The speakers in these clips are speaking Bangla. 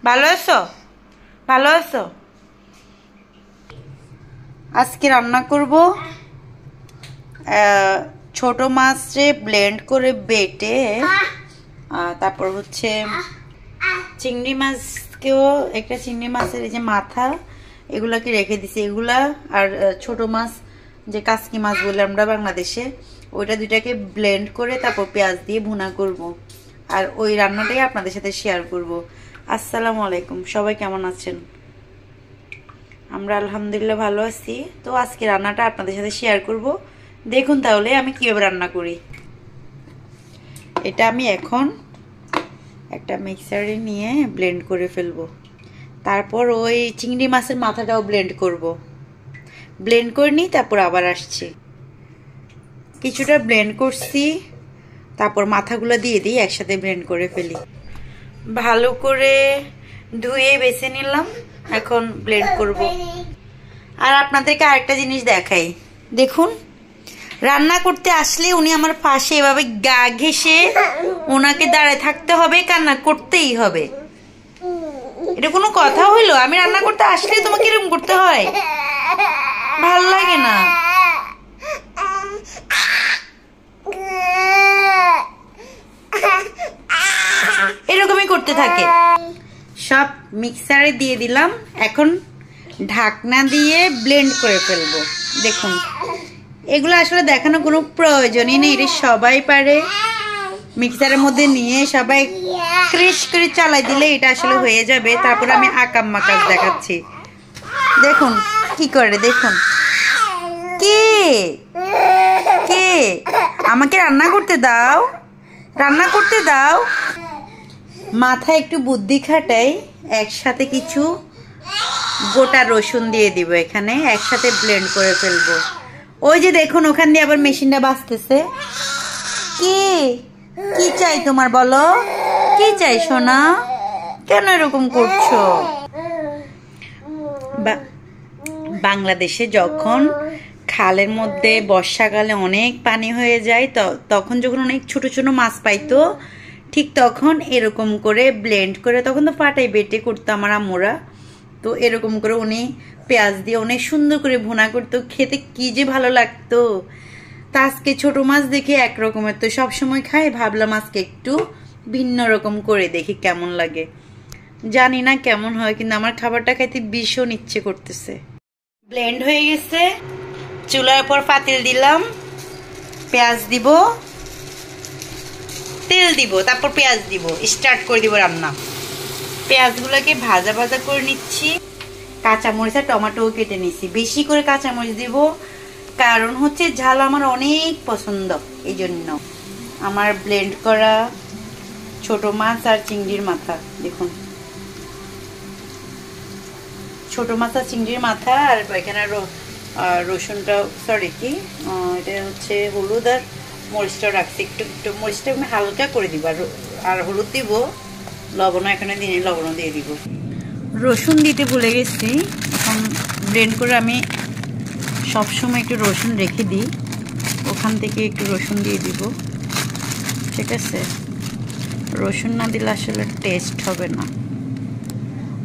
ভালো আছো? ভালো আছো? আজকে রান্না করব ছোট মাছে ব্লেন্ড করে বেটে, তারপর হচ্ছে চিংড়ি মাছকেও একটা চিংড়ি মাছের এই যে মাথা এগুলাকে রেখে দিছি, এগুলা আর ছোট মাছ যে কাসকি মাছ বলে আমরা বাংলাদেশে, ওইটা দুইটাকে ব্লেন্ড করে তারপর পেঁয়াজ দিয়ে ভুনা করব। আর ওই রান্নাটাই আপনাদের সাথে শেয়ার করব। আসসালামু আলাইকুম, সবাই কেমন আছেন? আমরা আলহামদুলিল্লাহ ভালো আছি। তো আজকে রান্নাটা আপনাদের সাথে শেয়ার করব। দেখুন তাহলে আমি কিভাবে রান্না করি। এটা আমি এখন একটা মিক্সারে নিয়ে ব্লেন্ড করে ফেলবো। তারপর ওই চিংড়ি মাছের মাথাটাও ব্লেন্ড করব। ব্লেন্ড করে নিই, তারপর আবার আসছি। কিছুটা ব্লেন্ড করছি, তারপর মাথাগুলো দিয়ে দিই, একসাথে ব্লেন্ড করে ফেলি। ভালো করে ধুয়ে বেছে নিলাম, এখন ব্লেন্ড করব। আর আপনাদেরকে আরেকটা জিনিস দেখাই, দেখুন রান্না করতে আসলে উনি আমার পাশে এভাবে গা ঘেঁষে ওনাকে দাঁড়ায় থাকতে হবে, কান্না করতেই হবে। এটা কোনো কথা হইলো? আমি রান্না করতে আসলে তোমাকে এরকম করতে হয়? ভাল লাগে না। এরকমই করতে থাকে। সব মিক্সারে দিয়ে দিলাম, এখন ঢাকনা দিয়ে ব্লেন্ড করে ফেলবো। দেখুন এগুলো আসলে দেখানো কোনো প্রয়োজনই নেই, এটা সবাই পারে। মিক্সারের মধ্যে নিয়ে সবাই ক্রিশ করে চালাই দিলে এটা আসলে হয়ে যাবে। তারপর আমি আকাম মাকাম দেখাচ্ছি, দেখুন কি করে। দেখুন কে কে আমাকে রান্না করতে দাও, রান্না করতে দাও। মাথায় একটু বুদ্ধি খাটাই, একসাথে কিছু গোটা রসুন দিয়ে দিব, এখানে একসাথে ব্লেন্ড করে ফেলবো। ওই যে দেখুন ওখান দিয়ে আবার মেশিনটা বাজতেছে। কি চাই তোমার, বলো কি চাই সোনা? কেন এরকম করছো? বাংলাদেশে যখন খালের মধ্যে বর্ষাকালে অনেক পানি হয়ে যায়, তখন যখন অনেক ছোট ছোট মাছ পাইতো, ঠিক তখন এরকম করে ব্লেন্ড করে, তখন তো পাটাই বেটে করতো আমার আম্মুরা। তো এরকম করে উনি পেঁয়াজ দিয়ে অনেক সুন্দর করে ভুনা করতো, খেতে কি যে ভালো লাগতো। তা আজকে ছোট মাছ দেখে একরকমের তো সবসময় খাই, ভাবলাম আজকে একটু ভিন্ন রকম করে দেখি কেমন লাগে। জানি না কেমন হয়, কিন্তু আমার খাবারটা খাইতে ভীষণ ইচ্ছে করতেছে। ব্লেন্ড হয়ে গেছে, চুলার উপর পাতিল দিলাম, পেঁয়াজ দিব, তেল দিব, তারপর পেঁয়াজ দিব, স্টার্ট করে দিব রান্না। পেঁয়াজগুলোকে ভাজা ভাজা করে নিচ্ছি। কাঁচামরিচ আর টমেটো কেটে নিচ্ছি, বেশি করে কাঁচামরিচ দিব, কারণ হচ্ছে ঝাল আমার অনেক পছন্দ। এই জন্য আমার ব্লেন্ড করা ছোট মাছ আর চিংড়ির মাথা, দেখুন ছোট মাছ আর চিংড়ির মাথা। আর এখানে রসুনটা, সরি কি এটা হচ্ছে হলুদ আর মরিচটাও রাখছি, একটু একটু মরিচটা আমি হালকা করে দিব, আর হলুদ দিব, লবণও এখানে দিয়ে লবণও দিয়ে দিব। রসুন দিতে ভুলে গেছি, এখন ব্লেন্ড করে আমি সবসময় একটু রসুন রেখে দিই, ওখান থেকে একটু রসুন দিয়ে দিব, ঠিক আছে? রসুন না দিলে আসলে টেস্ট হবে না।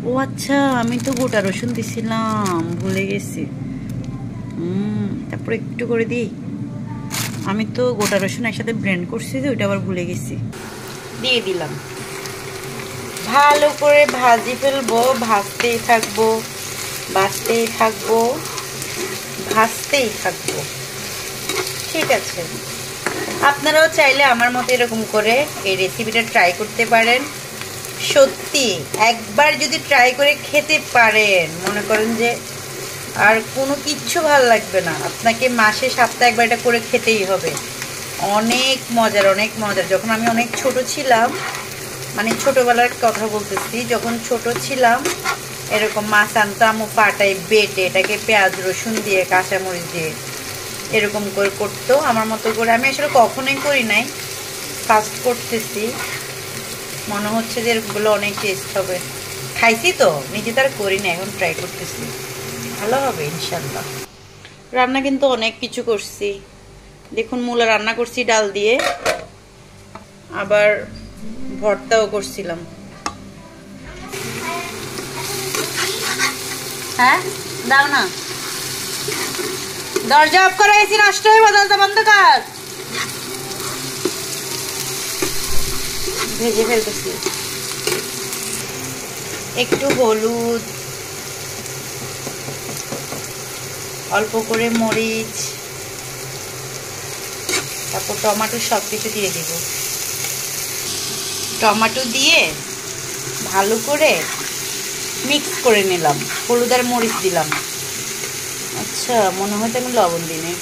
ও আচ্ছা, আমি তো গোটা রসুন দিছিলাম, ভুলে গেছি। তারপর একটু করে দিই, আমি তো গোটা রসুন একসাথে ব্লেন্ড করছি, তো ওইটা আবার ভুলে গেছি। দিয়ে দিলাম, ভালো করে ভাজি ফেলবো, ভাজতেই থাকবো, ভাজতেই থাকবো, ভাজতেই থাকবো, ঠিক আছে? আপনারাও চাইলে আমার মতো এরকম করে এই রেসিপিটা ট্রাই করতে পারেন। সত্যি একবার যদি ট্রাই করে খেতে পারেন, মনে করেন যে আর কোনো কিচ্ছু ভালো লাগবে না, আপনাকে মাসে সপ্তাহে একবার এটা করে খেতেই হবে। অনেক মজার, অনেক মজার। যখন আমি অনেক ছোট ছিলাম, মানে ছোটবেলার কথা বলতেছি, যখন ছোট ছিলাম এরকম মাছ আনতাম, ও পাটায় বেটে এটাকে পেঁয়াজ রসুন দিয়ে কাঁচামরিচ দিয়ে এরকম করে করতো আমার মতো করে। আমি আসলে কখনোই করি নাই, ফার্স্ট করতেছি, মনে হচ্ছে যে এরকমগুলো অনেক টেস্ট হবে। খাইছি তো, নিজে তার করি না, এখন ট্রাই করতেছি, ভালো হবে ইনশাল্লাহ। রান্না কিন্তু অনেক কিছু করছি, দেখুন মূলা রান্না করছি ডাল দিয়ে, আবার ভর্তাও করছিলাম। হ্যাঁ দাও না, দরজা অফ করে এসি নষ্ট হয়ে দরজা বন্ধ কর। ভেজে ফেলতেছি। একটু হলুদ, অল্প করে মরিচ, তারপর টমেটো সব কিছু দিয়ে দিব। টমেটো দিয়ে ভালো করে মিক্স করে নিলাম। হলুদ আর মরিচ দিলাম। আচ্ছা মনে হয় আমি লবণ দিনে,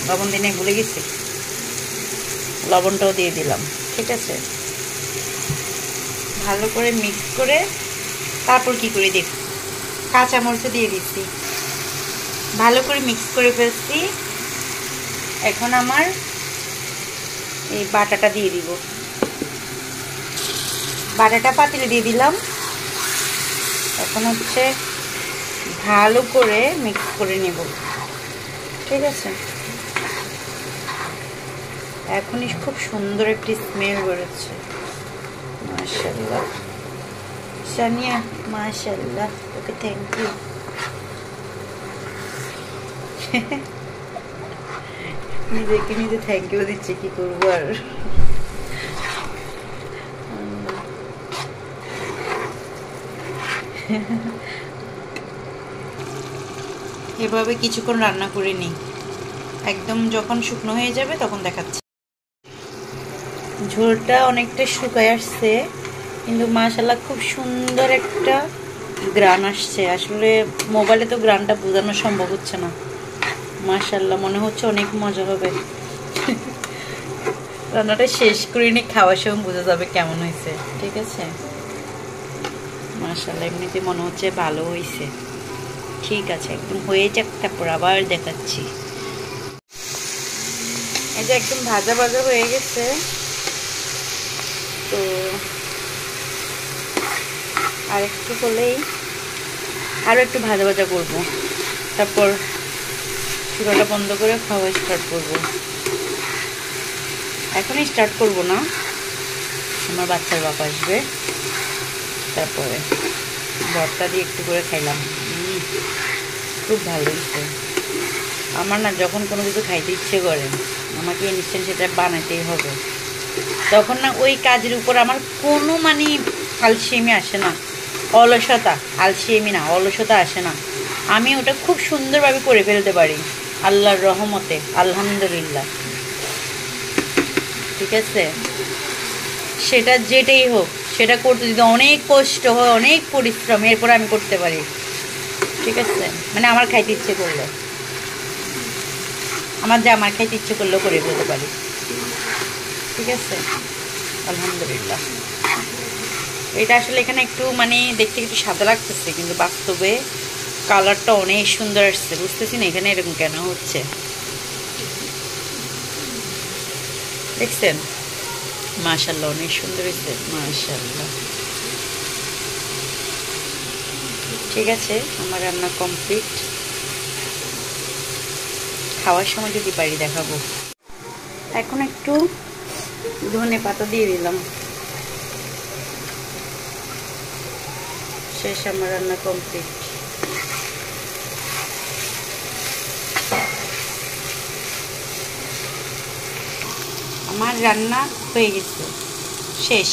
লবণ দিনে ভুলে গেছি, লবণটাও দিয়ে দিলাম। ঠিক আছে, ভালো করে মিক্স করে তারপর কি করে দেখ, কাঁচামরিচ দিয়ে দিচ্ছি। ভালো করে মিক্স করে ফেলছি। এখন আমার এই বাটাটা দিয়ে দিব। বাটাটা পাতিলে দিয়ে দিলাম। এখন হচ্ছে ভালো করে মিক্স করে নেব। ঠিক আছে, এখনই খুব সুন্দর একটি স্মেল বেরোচ্ছে। মাশাআল্লাহ সানিয়া, মাশাআল্লাহ, ওকে থ্যাংক ইউ। নিজেকে নিজে থ্যাংক ইউ দিচ্ছে, কি করবো আর। এভাবে কিছুক্ষণ রান্না করে নিই, একদম যখন শুকনো হয়ে যাবে তখন দেখাচ্ছি। ঝোলটা অনেকটা শুকায় আসছে, কিন্তু মাশাআল্লাহ খুব সুন্দর একটা গ্রান আসছে। আসলে মোবাইলে তো গ্রানটা বোঝানো সম্ভব হচ্ছে না। মাশাআল্লাহ মনে হচ্ছে অনেক মজা হবে। রান্নাটা শেষ করে নিয়ে খাওয়ার সময় বোঝা যাবে কেমন হয়েছে। ঠিক আছে, মাশাআল্লাহ এমনিতে মনে হচ্ছে ভালো হয়েছে। ঠিক আছে, একদম হয়ে যাক, তারপর আবার দেখাচ্ছি। এই যে একদম ভাজা ভাজা হয়ে গেছে। তো আর একটু হলেই আরও একটু ভাজা ভাজা করবো, তারপর চুলাটা বন্ধ করে খাওয়া স্টার্ট করবো। এখনই স্টার্ট করব না, আমার বাচ্চার বাপ আসবে, তারপরে ভর্তা দিয়ে একটু করে খাইলাম। খুব ভালো হয়েছে। আমার না যখন কোনো কিছু খাইতে ইচ্ছে করে, আমাকে ইনস্ট্যান্ট সেটা বানাতেই হবে। তখন না ওই কাজের উপর আমার কোনো মানে আলসেমি আসে না, অলসতা, আলসেমি না, অলসতা আসে না। আমি ওটা খুব সুন্দরভাবে করে ফেলতে পারি আল্লাহর রহমতে, আলহামদুলিল্লাহ। ঠিক আছে, সেটা যেটাই হোক, সেটা করতে যদি অনেক কষ্ট হয়, অনেক পরিশ্রম, এরপর আমি করতে পারি। ঠিক আছে, মানে আমার খাইতে ইচ্ছে করলে, আমার খাইতে ইচ্ছে করলেও করে ফেলতে পারি। ঠিক আছে, আলহামদুলিল্লাহ। এটা আসলে এখানে একটু মানে দেখতে একটু সাদা লাগতেছে, কিন্তু বাস্তবে কালারটা অনেক সুন্দর আসছে। বুঝতেছি না এখানে এরকম কেন হচ্ছে। দেখছেন, মাশাআল্লাহ অনেক সুন্দর হয়েছে, মাশাআল্লাহ। ঠিক আছে, আমার রান্না কমপ্লিট। খাওয়ার সময় যদি পারি দেখাবো। এখন একটু ধনে পাতা দিয়ে দিলাম। শেষ, আমার রান্না কমপ্লিট। আমার রান্না হয়ে গেছে, শেষ।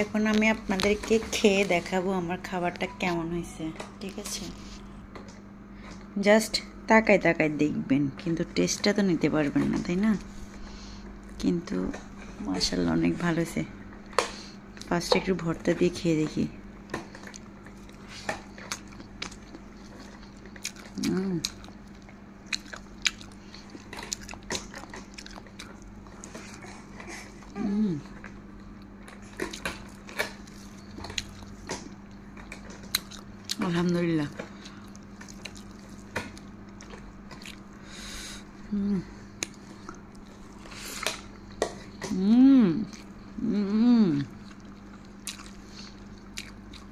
এখন আমি আপনাদেরকে খেয়ে দেখাবো আমার খাবারটা কেমন হয়েছে। ঠিক আছে, জাস্ট তাকায় তাকায় দেখবেন, কিন্তু টেস্টটা তো নিতে পারবেন না, তাই না? কিন্তু মাশাআল্লাহ অনেক ভালো হয়েছে। ফার্স্টে একটু ভর্তা দিয়ে খেয়ে দেখি। আলহামদুলিল্লাহ।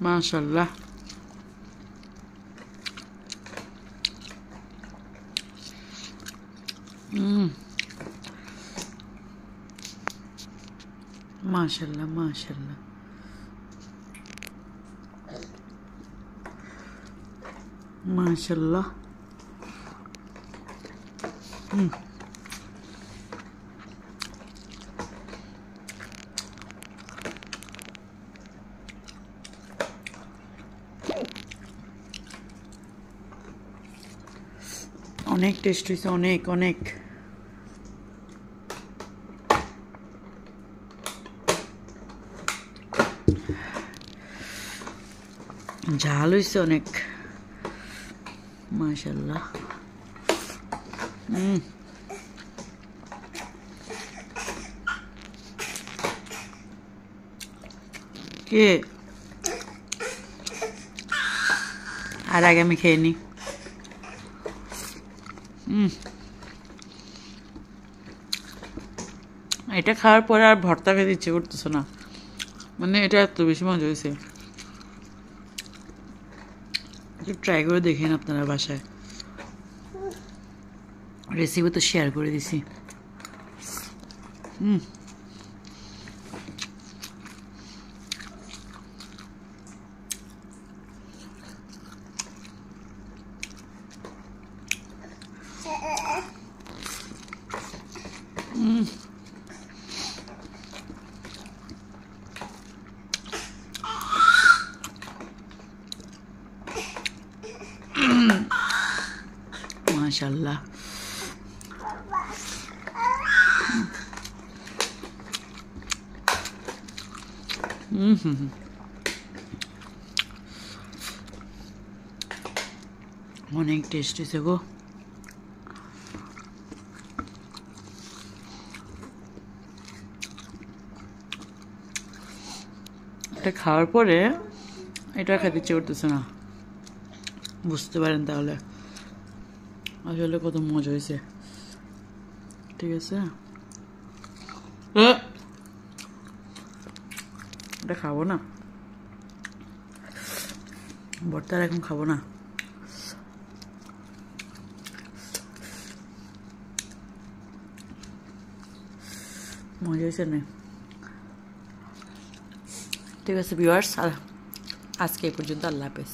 মাশাআল্লাহ। মাশাআল্লাহ, মাশাআল্লাহ। মাশাআল্লাহ। অনেক টেস্ট হয়েছে, অনেক অনেক। ঝাল হয়েছে অনেক, মাশাআল্লাহ। কে আর আগে আমি খেয়ে নি। এটা খাওয়ার পরে আর ভর্তা খেতে ইচ্ছে করতেছে না, মানে এটা এত বেশি মজা হয়েছে। একটু ট্রাই করে দেখেন আপনারা বাসায়, রেসিপি তো শেয়ার করে দিছি। মাশাআল্লাহ। অনেক টেস্ট হয়েছে গো। এটা খাওয়ার পরে এটা খেতে ইচ্ছে করতেছে না, বুঝতে পারেন তাহলে আসলে কত মজা হয়েছে। ঠিক আছে, এটা খাবো না, ভর্তা এখন খাবো না। মজা হয়েছে না। ঠিক আছে ভিউয়ার্স, আজকে এই পর্যন্ত। আল্লাহ হাফেজ।